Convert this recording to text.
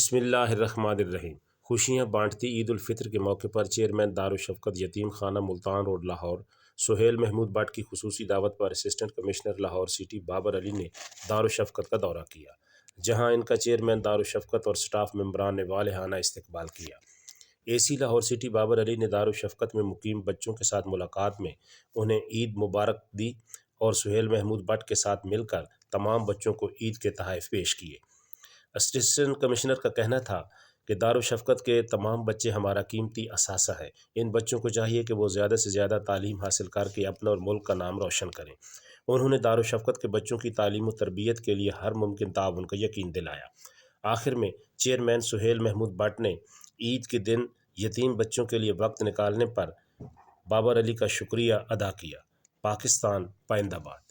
بسم اللہ الرحمن الرحیم۔ خوشیاں بانٹتی عید الفطر کے موقع پر چیئرمین دارالشفقت یتیم خانہ ملتان روڈ لاہور سہیل محمود بٹ کی خصوصی دعوت پر assistant commissioner Lahore city Babar Ali نے دارالشفقت کا دورہ کیا، جہاں ان کا چیئرمین دارالشفقت اور سٹاف ممبران نے والہانہ استقبال کیا۔ اے سی لاہور سٹی بابر علی نے دارالشفقت میں مقیم بچوں کے ساتھ ملاقات میں انہیں عید مبارک دی اور سہیل محمود بٹ کے ساتھ مل کر تمام بچوں کو عید کے تحائف پیش کیے۔ اسسٹنٹ کمشنر کا کہنا تھا کہ دارالشفقت کے تمام بچے ہمارا قیمتی اثاثہ ہیں، ان بچوں کو چاہیے کہ وہ زیادہ سے زیادہ تعلیم حاصل کر کے اپنا اور ملک کا نام روشن کریں۔ انہوں نے دارالشفقت کے بچوں کی تعلیم و تربیت کے لیے ہر ممکن تعاون کا یقین دلایا۔ آخر میں چیئرمین سہیل محمود بٹ نے عید کے دن یتیم بچوں کے لیے وقت نکالنے پر بابر علی کا شکریہ ادا کیا۔ پاکستان پائندہ باد۔